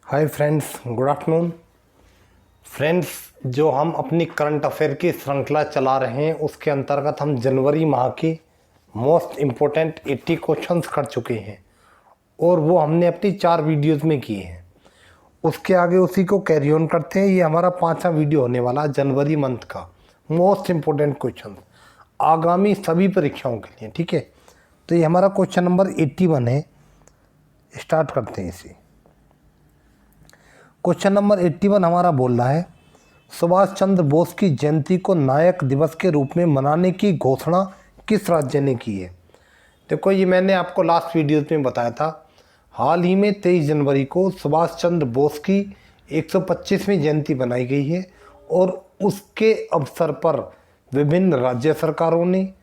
Hi friends, good afternoon. Friends, जो हम अपनी करंट अफेयर की श्रृंखला चला रहे हैं उसके अंतर्गत हम जनवरी माह की मोस्ट इम्पोर्टेंट 80 क्वेश्चंस कर चुके हैं और वो हमने अपनी 4 वीडियोस में किए हैं। उसके आगे उसी को कैरी ऑन करते हैं। ये हमारा 5वां वीडियो होने वाला जनवरी मंथ का मोस्ट इम्पोर्टेंट क्वेश्चन आगामी सभी परीक्षाओं के लिए। ठीक है, तो ये हमारा क्वेश्चन नंबर 81 है। स्टार्ट करते हैं इसे। क्वेश्चन नंबर 81 हमारा बोल रहा है, सुभाष चंद्र बोस की जयंती को नायक दिवस के रूप में मनाने की घोषणा किस राज्य ने की है। देखो, ये मैंने आपको लास्ट वीडियो में बताया था। हाल ही में 23 जनवरी को सुभाष चंद्र बोस की 125वीं जयंती बनाई गई है और उसके अवसर पर विभिन्न राज्य सरकारों ने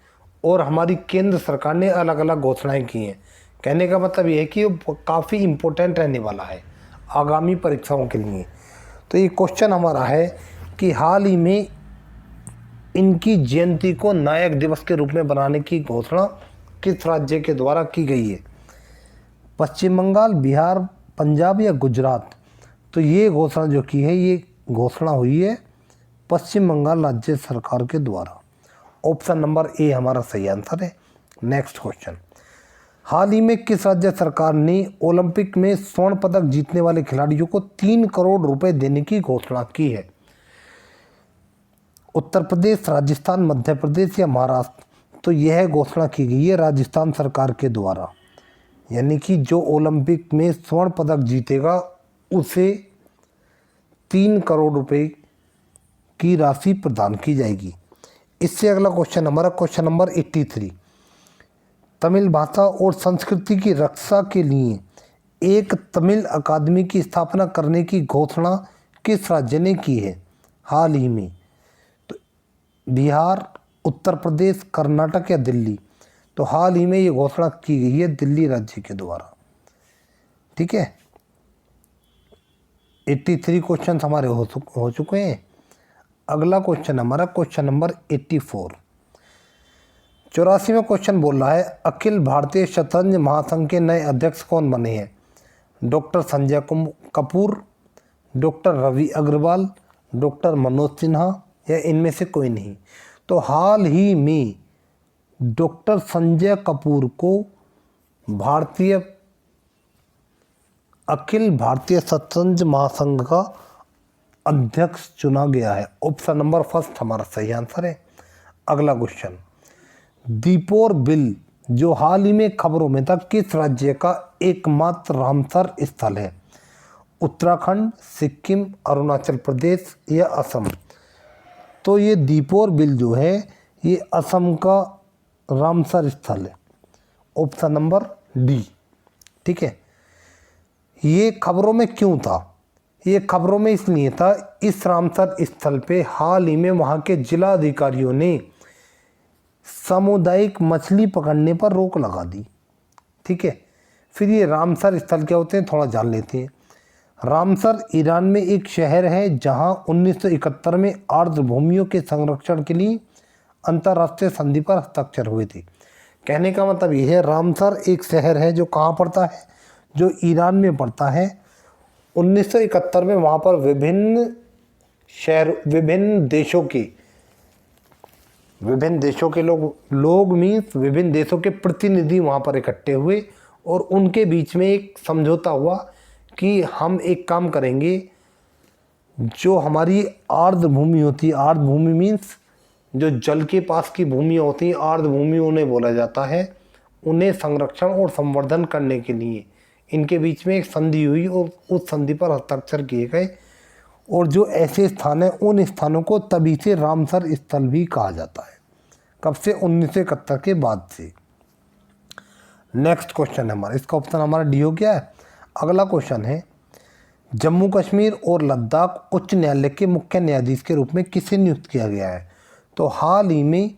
और हमारी केंद्र सरकार ने अलग अलग घोषणाएं की हैं। कहने का मतलब ये है कि वो काफ़ी इम्पोर्टेंट रहने वाला है आगामी परीक्षाओं के लिए। तो ये क्वेश्चन हमारा है कि हाल ही में इनकी जयंती को नायक दिवस के रूप में बनाने की घोषणा किस राज्य के द्वारा की गई है। पश्चिम बंगाल, बिहार, पंजाब या गुजरात। तो ये घोषणा जो की है, ये घोषणा हुई है पश्चिम बंगाल राज्य सरकार के द्वारा। ऑप्शन नंबर ए हमारा सही आंसर है। नेक्स्ट क्वेश्चन, हाल ही में किस राज्य सरकार ने ओलंपिक में स्वर्ण पदक जीतने वाले खिलाड़ियों को 3 करोड़ रुपए देने की घोषणा की है। उत्तर प्रदेश, राजस्थान, मध्य प्रदेश या महाराष्ट्र। तो यह घोषणा की गई है राजस्थान सरकार के द्वारा, यानी कि जो ओलंपिक में स्वर्ण पदक जीतेगा उसे 3 करोड़ रुपए की राशि प्रदान की जाएगी। इससे अगला क्वेश्चन हमारा क्वेश्चन नंबर 83, तमिल भाषा और संस्कृति की रक्षा के लिए एक तमिल अकादमी की स्थापना करने की घोषणा किस राज्य ने की है हाल ही में। तो बिहार, उत्तर प्रदेश, कर्नाटक या दिल्ली। तो हाल ही में ये घोषणा की गई है दिल्ली राज्य के द्वारा। ठीक है, 83 क्वेश्चन हमारे हो चुके हैं। अगला क्वेश्चन हमारा क्वेश्चन नंबर 84, 84वां क्वेश्चन बोल रहा है, अखिल भारतीय शतरंज महासंघ के नए अध्यक्ष कौन बने हैं। Doctor Sanjay Kapoor, doctor Ravi Agarwal, doctor Manoj Sinha या इनमें से कोई नहीं। तो हाल ही में डॉक्टर संजय कपूर को अखिल भारतीय शतरंज महासंघ का अध्यक्ष चुना गया है। ऑप्शन नंबर फर्स्ट हमारा सही आंसर है। अगला क्वेश्चन, दीपोर बिल जो हाल ही में खबरों में था, किस राज्य का एकमात्र रामसर स्थल है। उत्तराखंड, सिक्किम, अरुणाचल प्रदेश या असम। तो ये दीपोर बिल जो है ये असम का रामसर स्थल है। Option number D. ठीक है, ये खबरों में क्यों था। ये खबरों में इसलिए था, इस रामसर स्थल पे हाल ही में वहाँ के जिला अधिकारियों ने सामुदायिक मछली पकड़ने पर रोक लगा दी। ठीक है, फिर ये रामसर स्थल क्या होते हैं थोड़ा जान लेते हैं। रामसर ईरान में एक शहर है जहां 1971 में आर्द्र भूमियों के संरक्षण के लिए अंतर्राष्ट्रीय संधि पर हस्ताक्षर हुए थे। कहने का मतलब ये है, रामसर एक शहर है जो कहाँ पड़ता है, जो ईरान में पड़ता है। 1971 में वहाँ पर विभिन्न देशों के लोग मीन्स विभिन्न देशों के प्रतिनिधि वहाँ पर इकट्ठे हुए और उनके बीच में एक समझौता हुआ कि हम एक काम करेंगे, जो हमारी आर्द्र भूमि होती है, आर्द्र भूमि मीन्स जो जल के पास की भूमियाँ होती हैं, आर्द्र भूमि उन्हें बोला जाता है, उन्हें संरक्षण और संवर्धन करने के लिए इनके बीच में एक संधि हुई और उस संधि पर हस्ताक्षर किए गए। और जो ऐसे स्थान हैं उन स्थानों को तभी से रामसर स्थल भी कहा जाता है। कब से, 1971 के बाद से। नेक्स्ट क्वेश्चन है हमारा, इसका ऑप्शन हमारा डी हो गया है। अगला क्वेश्चन है, जम्मू कश्मीर और लद्दाख उच्च न्यायालय के मुख्य न्यायाधीश के रूप में किसे नियुक्त किया गया है। तो हाल ही में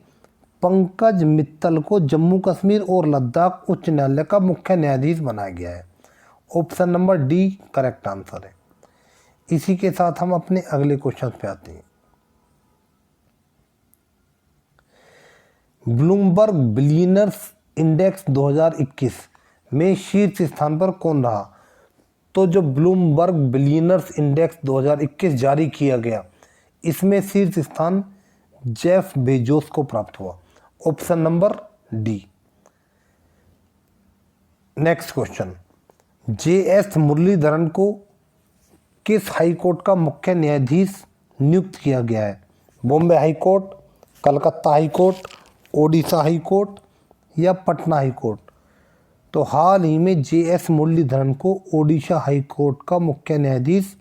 पंकज मित्तल को जम्मू कश्मीर और लद्दाख उच्च न्यायालय का मुख्य न्यायाधीश बनाया गया है। Option number D correct answer है। इसी के साथ हम अपने अगले क्वेश्चन पे आते हैं। ब्लूमबर्ग बिलियनर्स इंडेक्स 2021 में शीर्ष स्थान पर कौन रहा। तो जो ब्लूमबर्ग बिलियनर्स इंडेक्स 2021 जारी किया गया, इसमें शीर्ष स्थान जेफ बेजोस को प्राप्त हुआ। Option number D. Next question, J S. Muralidharan को किस हाई कोर्ट का मुख्य न्यायाधीश नियुक्त किया गया है? Bombay high court, Calcutta high court, Odisha high court या पटना हाई कोर्ट? तो हाल ही में जे.एस. मुरलीधरन को ओडिशा हाई कोर्ट का मुख्य न्यायाधीश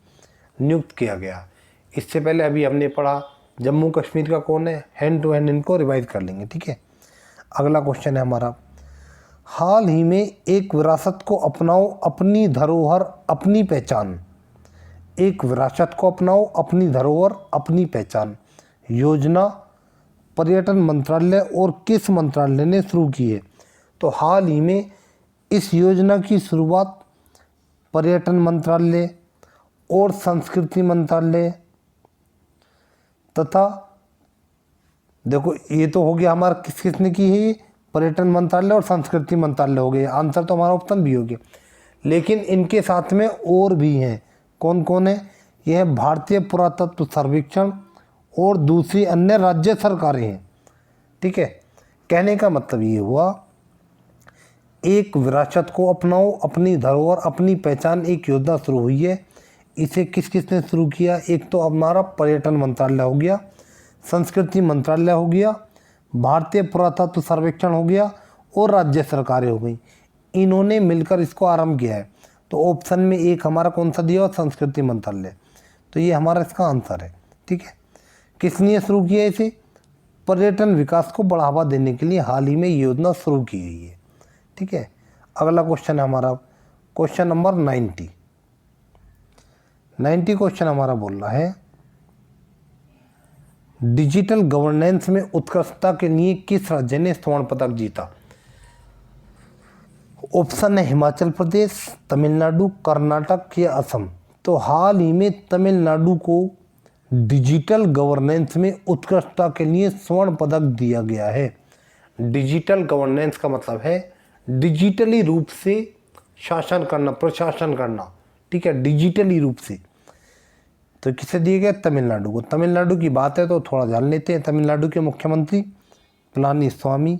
नियुक्त किया गया। इससे पहले अभी हमने पढ़ा जम्मू कश्मीर का कौन है, हैंड टू हैंड इनको रिवाइज कर लेंगे, ठीक है। अगला क्वेश्चन है हमारा, हाल ही में एक विरासत को अपनाओ अपनी धरोहर अपनी पहचान, एक विरासत को अपनाओ अपनी धरोहर अपनी पहचान योजना पर्यटन मंत्रालय और किस मंत्रालय ने शुरू की है? तो हाल ही में इस योजना की शुरुआत पर्यटन मंत्रालय और संस्कृति मंत्रालय तथा, देखो ये तो हो गया हमारा किस किसने की है, ये पर्यटन मंत्रालय और संस्कृति मंत्रालय हो गए। आंसर तो हमारा ऑप्शन भी हो गया, लेकिन इनके साथ में और भी हैं। कौन कौन है? यह है भारतीय पुरातत्व सर्वेक्षण और दूसरी अन्य राज्य सरकारें हैं, ठीक है। कहने का मतलब ये हुआ, एक विरासत को अपनाओ अपनी धरोहर अपनी पहचान एक योजना शुरू हुई है। इसे किस किसने शुरू किया? एक तो हमारा पर्यटन मंत्रालय हो गया, संस्कृति मंत्रालय हो गया, भारतीय पुरातत्व सर्वेक्षण हो गया और राज्य सरकारें हो गई। इन्होंने मिलकर इसको आरंभ किया है। तो ऑप्शन में एक हमारा कौन सा दिया? संस्कृति मंत्रालय। तो ये हमारा इसका आंसर है, ठीक है। किसने शुरू किया इसे? पर्यटन विकास को बढ़ावा देने के लिए हाल ही में योजना शुरू की गई है, ठीक है। अगला क्वेश्चन है हमारा क्वेश्चन नंबर 90 क्वेश्चन हमारा बोल रहा है, डिजिटल गवर्नेंस में उत्कृष्टता के लिए किस राज्य ने स्वर्ण पदक जीता? ऑप्शन है हिमाचल प्रदेश, तमिलनाडु, कर्नाटक या असम। तो हाल ही में तमिलनाडु को डिजिटल गवर्नेंस में उत्कृष्टता के लिए स्वर्ण पदक दिया गया है। डिजिटल गवर्नेंस का मतलब है डिजिटली रूप से शासन करना, प्रशासन करना, ठीक है, डिजिटली रूप से। तो किसे दिए गए? तमिलनाडु को। तमिलनाडु की बात है तो थोड़ा जान लेते हैं। तमिलनाडु के मुख्यमंत्री पलानीस्वामी,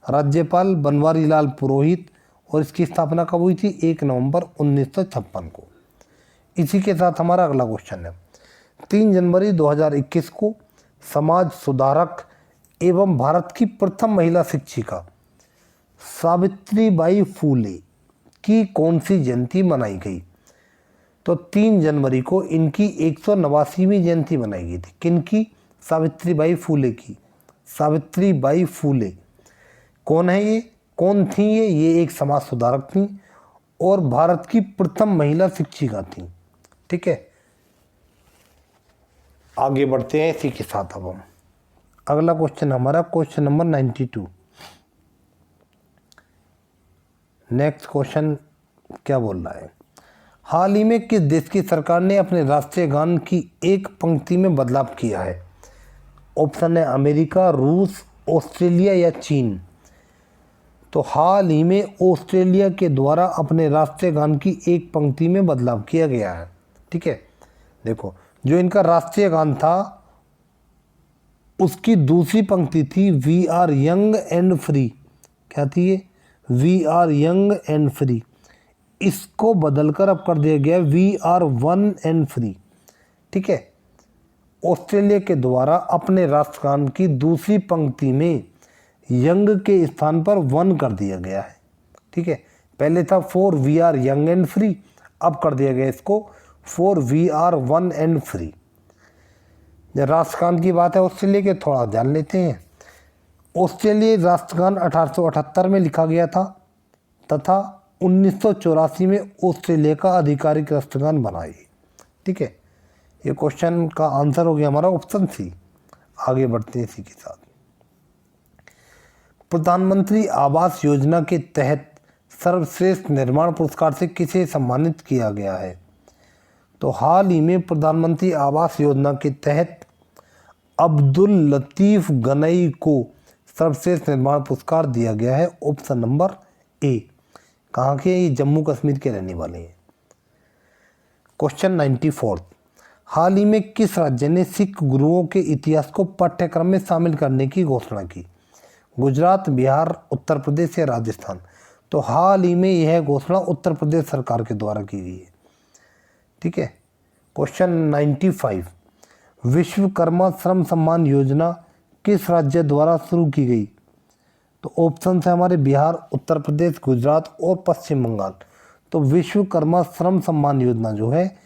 राज्यपाल बनवारी लाल पुरोहित, और इसकी स्थापना कब हुई थी? 1 नवंबर 1956 को। इसी के साथ हमारा अगला क्वेश्चन है, 3 जनवरी 2021 को समाज सुधारक एवं भारत की प्रथम महिला शिक्षिका सावित्रीबाई फूले की कौन सी जयंती मनाई गई? तो 3 जनवरी को इनकी 189वीं जयंती मनाई गई थी। किनकी? सावित्रीबाई फूले की। सावित्रीबाई फूले कौन है ये? कौन थी ये? ये एक समाज सुधारक थी और भारत की प्रथम महिला शिक्षिका थी, ठीक है। आगे बढ़ते हैं इसी के साथ। अब हम अगला क्वेश्चन हमारा क्वेश्चन नंबर 92। नेक्स्ट क्वेश्चन क्या बोल रहा है, हाल ही में किस देश की सरकार ने अपने राष्ट्रीय गान की एक पंक्ति में बदलाव किया है? ऑप्शन है अमेरिका, रूस, ऑस्ट्रेलिया या चीन। तो हाल ही में ऑस्ट्रेलिया के द्वारा अपने राष्ट्रीय गान की एक पंक्ति में बदलाव किया गया है, ठीक है। देखो, जो इनका राष्ट्रीय गान था उसकी दूसरी पंक्ति थी we are young and free. क्या थी ये? We are young and free. इसको बदलकर अब कर दिया गया we are one and free, ठीक है। ऑस्ट्रेलिया के द्वारा अपने राष्ट्रगान की दूसरी पंक्ति में यंग के स्थान पर वन कर दिया गया है, ठीक है। पहले था for we are young and free, अब कर दिया गया इसको for we are one and free. जब राष्ट्रगान की बात है ऑस्ट्रेलिया के, थोड़ा ध्यान लेते हैं। ऑस्ट्रेलिया राष्ट्रगान 1878 में लिखा गया था तथा 1984 में ऑस्ट्रेलिया का आधिकारिक राष्ट्रगान बना है, ठीक है। ये क्वेश्चन का आंसर हो गया हमारा ऑप्शन सी। आगे बढ़ते हैं इसी के साथ। प्रधानमंत्री आवास योजना के तहत सर्वश्रेष्ठ निर्माण पुरस्कार से किसे सम्मानित किया गया है? तो हाल ही में प्रधानमंत्री आवास योजना के तहत अब्दुल लतीफ़ गनई को सर्वश्रेष्ठ निर्माण पुरस्कार दिया गया है। Option number A. कहाँ के? ये जम्मू कश्मीर के रहने वाले हैं। क्वेश्चन 94, हाल ही में किस राज्य ने सिख गुरुओं के इतिहास को पाठ्यक्रम में शामिल करने की घोषणा की? गुजरात, बिहार, उत्तर प्रदेश या राजस्थान? तो हाल ही में यह घोषणा उत्तर प्रदेश सरकार के द्वारा की गई है। ठीक है। क्वेश्चन 95, विश्वकर्मा श्रम सम्मान योजना किस राज्य द्वारा शुरू की गई? तो ऑप्शन है हमारे बिहार, उत्तर प्रदेश, गुजरात और पश्चिम बंगाल। तो विश्वकर्मा श्रम सम्मान योजना जो है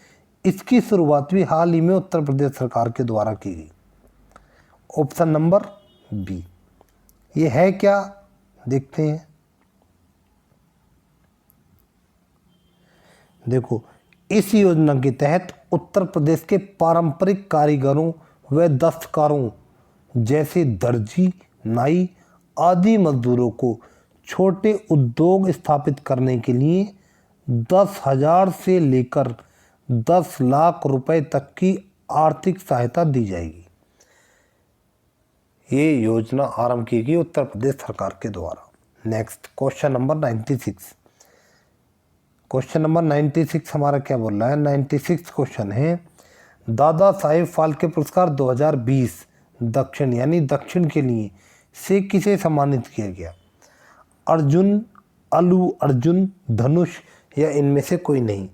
इसकी शुरुआत भी हाल ही में उत्तर प्रदेश सरकार के द्वारा की गई। Option number B. ये है क्या, देखते हैं। देखो, इस योजना के तहत उत्तर प्रदेश के पारंपरिक कारीगरों व दस्तकारों जैसे दर्जी, नाई आदि मजदूरों को छोटे उद्योग स्थापित करने के लिए 10,000 से लेकर 10 लाख रुपए तक की आर्थिक सहायता दी जाएगी। ये योजना आरंभ की गई उत्तर प्रदेश सरकार के द्वारा। Next, question number 96। Question number 96 हमारा क्या बोल रहा है? 96 क्वेश्चन है, दादा साहेब फाल्के पुरस्कार 2020 दक्षिण यानी दक्षिण के लिए से किसे सम्मानित किया गया? अर्जुन, अल्लू अर्जुन, धनुष या इनमें से कोई नहीं?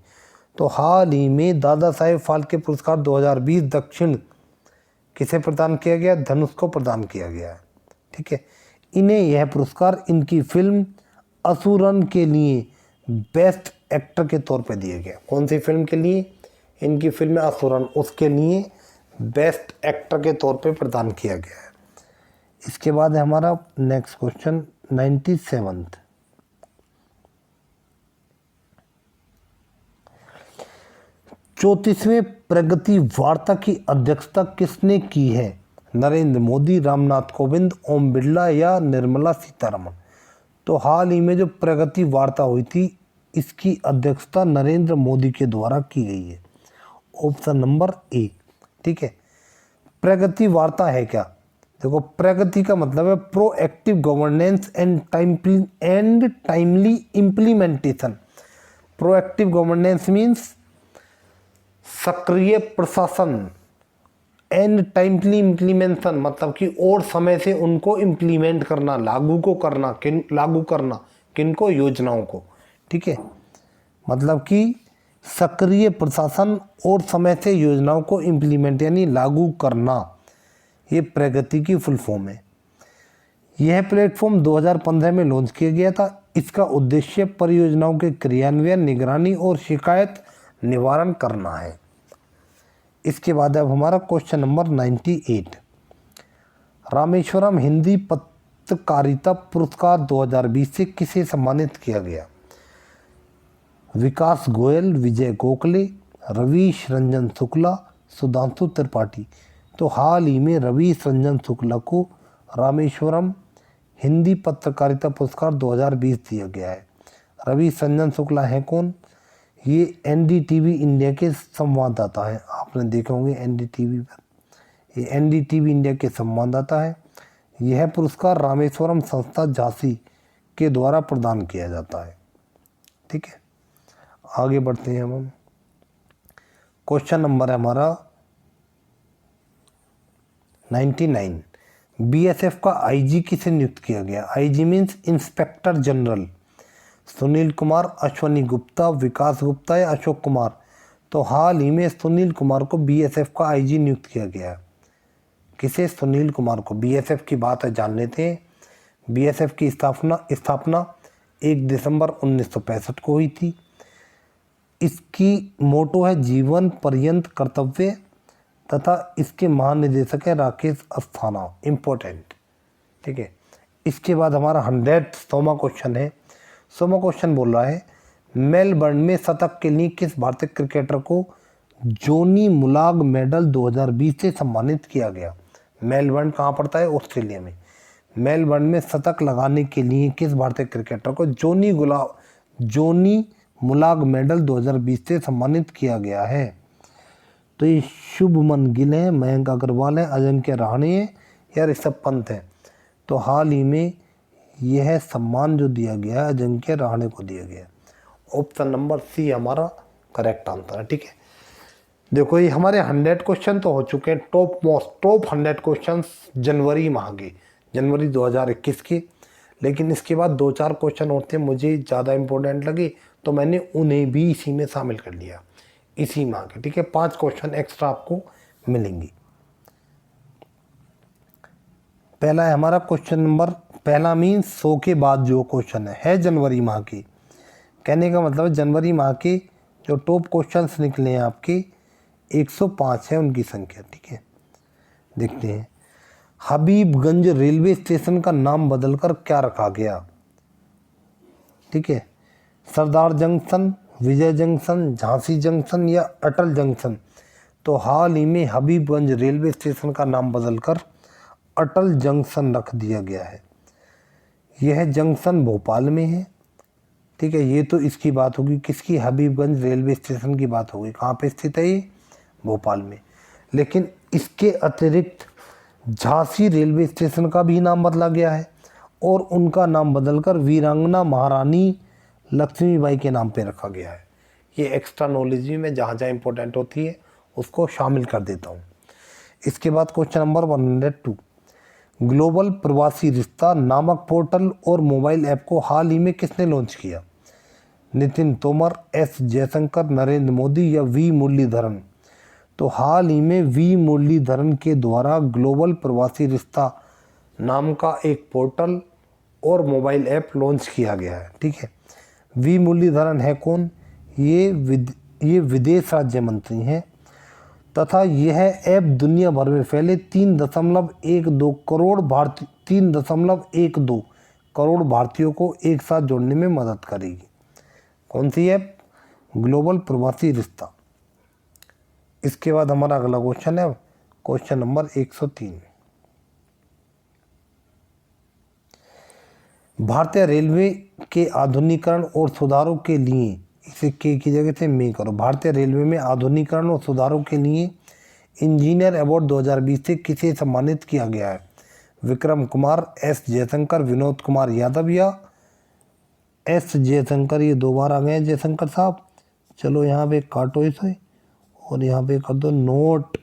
तो हाल ही में दादा साहेब फाल्के पुरस्कार 2020 दक्षिण किसे प्रदान किया गया? धनुष को प्रदान किया गया है। ठीक है। इन्हें यह पुरस्कार इनकी फिल्म असुरन के लिए बेस्ट एक्टर के तौर पर दिया गया। कौन सी फिल्म के लिए? इनकी फिल्म असुरन, उसके लिए बेस्ट एक्टर के तौर पे प्रदान किया गया है। इसके बाद है हमारा नेक्स्ट क्वेश्चन 97। 34वें प्रगति वार्ता की अध्यक्षता किसने की है? नरेंद्र मोदी, रामनाथ कोविंद, ओम बिरला या निर्मला सीतारमण? तो हाल ही में जो प्रगति वार्ता हुई थी इसकी अध्यक्षता नरेंद्र मोदी के द्वारा की गई है। Option number A. ठीक है। प्रगति वार्ता है क्या? देखो, प्रगति का मतलब है proactive governance and timely implementation. Proactive governance means सक्रिय प्रशासन, एंड टाइमली इम्प्लीमेंटेशन मतलब कि और समय से उनको इम्प्लीमेंट करना, लागू करना किनको? योजनाओं को। ठीक है। मतलब कि सक्रिय प्रशासन और समय से योजनाओं को इम्प्लीमेंट यानी लागू करना, ये प्रगति की फुल फॉर्म है। यह प्लेटफॉर्म 2015 में लॉन्च किया गया था। इसका उद्देश्य परियोजनाओं के क्रियान्वयन, निगरानी और शिकायत निवारण करना है। इसके बाद अब हमारा क्वेश्चन नंबर 98। रामेश्वरम हिंदी पत्रकारिता पुरस्कार 2020 से किसे सम्मानित किया गया? विकास गोयल, विजय गोखले, रवीश रंजन शुक्ला, सुधांशु त्रिपाठी? तो हाल ही में रवीश रंजन शुक्ला को रामेश्वरम हिंदी पत्रकारिता पुरस्कार 2020 दिया गया है। रवीश रंजन शुक्ला हैं कौन? ये एनडीटीवी इंडिया के संवाददाता हैं। आपने देखे होंगे एनडीटीवी पर, ये एनडीटीवी इंडिया के संवाददाता है। यह पुरस्कार रामेश्वरम संस्था झांसी के द्वारा प्रदान किया जाता है। ठीक है। आगे बढ़ते हैं हम। क्वेश्चन नंबर है हमारा 99। बीएसएफ का आईजी किसे नियुक्त किया गया? IG means inspector general. Sunil Kumar, Ashwani Gupta, Vikas Gupta या अशोक कुमार? तो हाल ही में सुनील कुमार को बीएसएफ का आईजी नियुक्त किया गया है। किसे? सुनील कुमार को। बीएसएफ की बात है, जान लेते हैं। बीएसएफ की स्थापना 1 दिसंबर 1965 को हुई थी। इसकी मोटो है जीवन पर्यंत कर्तव्य तथा इसके महानिदेशक है राकेश अस्थाना। इम्पोर्टेंट। ठीक है। इसके बाद हमारा 100वां क्वेश्चन है। 100वां क्वेश्चन बोल रहा है, मेलबर्न में शतक के लिए किस भारतीय क्रिकेटर को जोनी मुलाग मेडल 2020 से सम्मानित किया गया? मेलबर्न कहाँ पड़ता है? ऑस्ट्रेलिया में। मेलबर्न में शतक लगाने के लिए किस भारतीय क्रिकेटर को जोनी मुलाग मेडल 2020 से सम्मानित किया गया है? तो ये शुभमन गिल है, मयंक अग्रवाल है, अजिंक्य रहाणे है या ऋषभ पंत है? तो हाल ही में यह सम्मान जो दिया गया है अजिंक्य रहाणे को दिया गया। ऑप्शन नंबर सी हमारा करेक्ट आंसर है। ठीक है, देखो ये हमारे 100 क्वेश्चन तो हो चुके हैं, टॉप 100 क्वेश्चन जनवरी माह के, जनवरी 2021 के। लेकिन इसके बाद 2-4 क्वेश्चन होते हैं मुझे ज़्यादा इंपॉर्टेंट लगे, तो मैंने उन्हें भी इसी में शामिल कर लिया, इसी माह के। ठीक है, 5 क्वेश्चन एक्स्ट्रा आपको मिलेंगे। पहला है हमारा क्वेश्चन नंबर, पहला मीन्स 100 के बाद जो क्वेश्चन है जनवरी माह के। कहने का मतलब है जनवरी माह के जो टॉप क्वेश्चंस निकले हैं आपके 105 है उनकी संख्या। ठीक है, देखते हैं। हबीबगंज रेलवे स्टेशन का नाम बदलकर क्या रखा गया? ठीक है, सरदार जंक्शन, विजय जंक्शन, झांसी जंक्शन या अटल जंक्शन। तो हाल ही में हबीबगंज रेलवे स्टेशन का नाम बदलकर अटल जंक्शन रख दिया गया है। यह जंक्शन भोपाल में है। ठीक है, ये तो इसकी बात होगी, किसकी? हबीबगंज रेलवे स्टेशन की बात होगी। कहाँ पे स्थित है ये? भोपाल में। लेकिन इसके अतिरिक्त झांसी रेलवे स्टेशन का भी नाम बदला गया है और उनका नाम बदलकर वीरांगना महारानी लक्ष्मीबाई के नाम पे रखा गया है। ये एक्स्ट्रा नॉलेज भी मैं जहाँ जहाँ इंपॉर्टेंट होती है उसको शामिल कर देता हूँ। इसके बाद क्वेश्चन नंबर 102, ग्लोबल प्रवासी रिश्ता नामक पोर्टल और मोबाइल ऐप को हाल ही में किसने लॉन्च किया? नितिन तोमर, एस जयशंकर, नरेंद्र मोदी या वी मुरलीधरन। तो हाल ही में वी मुरलीधरन के द्वारा ग्लोबल प्रवासी रिश्ता नाम का एक पोर्टल और मोबाइल ऐप लॉन्च किया गया है। ठीक है, वी मुरलीधरन है कौन? ये विदेश राज्य मंत्री हैं तथा यह ऐप दुनिया भर में फैले 3.12 करोड़ भारतीयों को एक साथ जोड़ने में मदद करेगी। कौन सी ऐप? ग्लोबल प्रवासी रिश्ता। इसके बाद हमारा अगला क्वेश्चन है क्वेश्चन नंबर 103, भारतीय रेलवे के आधुनिकीकरण और सुधारों के लिए, इसे के की जगह से में करो, भारतीय रेलवे में आधुनिकीकरण और सुधारों के लिए इंजीनियर अवार्ड 2020 से किसे सम्मानित किया गया है? विक्रम कुमार, एस जयशंकर, विनोद कुमार यादव या एस जयशंकर। ये 2 बार आ गए हैं जयशंकर साहब। चलो यहाँ पे काटो इसे और यहाँ पे कर दो नोट,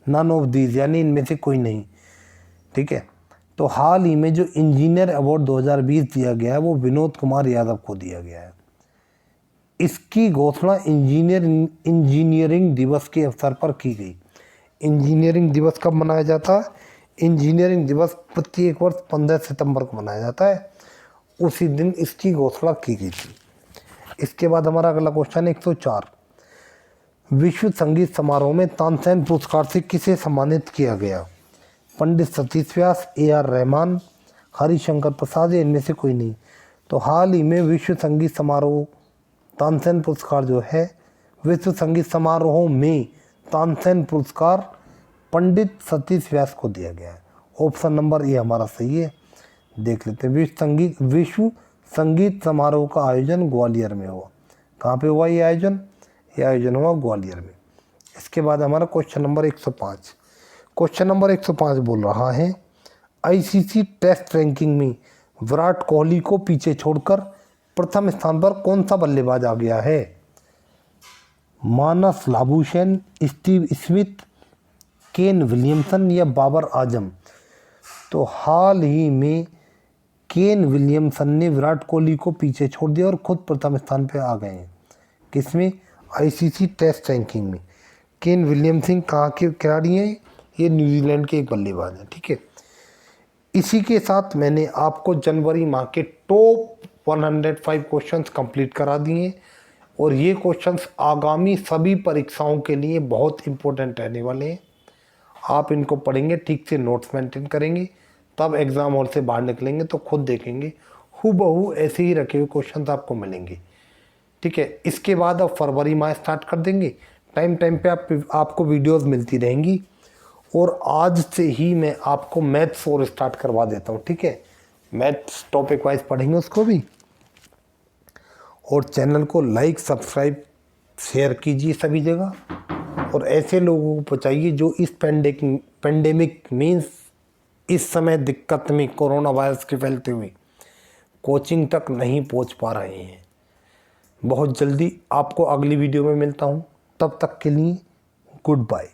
नन ऑफ दीज, यानी इनमें से कोई नहीं। ठीक है, तो हाल ही में जो इंजीनियर अवार्ड 2020 दिया गया है वो विनोद कुमार यादव को दिया गया है। इसकी घोषणा इंजीनियरिंग दिवस के अवसर पर की गई। इंजीनियरिंग दिवस कब मनाया जाता है? इंजीनियरिंग दिवस प्रत्येक वर्ष 15 सितंबर को मनाया जाता है, उसी दिन इसकी घोषणा की गई थी। इसके बाद हमारा अगला क्वेश्चन 104, विश्व संगीत समारोह में तानसेन पुरस्कार से किसे सम्मानित किया गया? पंडित सतीश व्यास, AR रहमान, हरिशंकर प्रसाद या इनमें से कोई नहीं। तो हाल ही में विश्व संगीत समारोह तानसेन पुरस्कार जो है, विश्व संगीत समारोह में तानसेन पुरस्कार पंडित सतीश व्यास को दिया गया है। ऑप्शन नंबर ए हमारा सही है। देख लेते हैं, विश्व संगीत समारोह का आयोजन ग्वालियर में हुआ। कहाँ पे हुआ ये आयोजन? ये आयोजन हुआ ग्वालियर में। इसके बाद हमारा क्वेश्चन नंबर 105, क्वेश्चन नंबर 105 बोल रहा है, ICC टेस्ट रैंकिंग में विराट कोहली को पीछे छोड़कर प्रथम स्थान पर कौन सा बल्लेबाज आ गया है? Marnus Labuschagne, Steve Smith, Kane Williamson या बाबर आजम। तो हाल ही में केन विलियमसन ने विराट कोहली को पीछे छोड़ दिया और खुद प्रथम स्थान पर आ गए हैं। किसमें? ICC टेस्ट रैंकिंग में। केन विलियमसन कहाँ के खिलाड़ी हैं? ये न्यूजीलैंड के एक बल्लेबाज हैं। ठीक है, इसी के साथ मैंने आपको जनवरी माह के टॉप 105 क्वेश्चंस कंप्लीट करा दिए और ये क्वेश्चंस आगामी सभी परीक्षाओं के लिए बहुत इंपॉर्टेंट रहने वाले हैं। आप इनको पढ़ेंगे, ठीक से नोट्स मेंटेन करेंगे, तब एग्ज़ाम हॉल से बाहर निकलेंगे तो खुद देखेंगे हूबहू ऐसे ही रखे हुए क्वेश्चंस आपको मिलेंगे। ठीक है, इसके बाद अब फरवरी माह स्टार्ट कर देंगे। टाइम पे आपको वीडियोस मिलती रहेंगी और आज से ही मैं आपको मैथ्स और स्टार्ट करवा देता हूँ। ठीक है, मैथ्स टॉपिक वाइज पढ़ेंगे उसको भी। और चैनल को लाइक, सब्सक्राइब, शेयर कीजिए सभी जगह और ऐसे लोगों को पहुँचाइए जो इस पेंडेमिक मीन्स इस समय दिक्कत में कोरोना वायरस के फैलते हुए कोचिंग तक नहीं पहुँच पा रहे हैं। बहुत जल्दी आपको अगली वीडियो में मिलता हूँ, तब तक के लिए गुड बाय।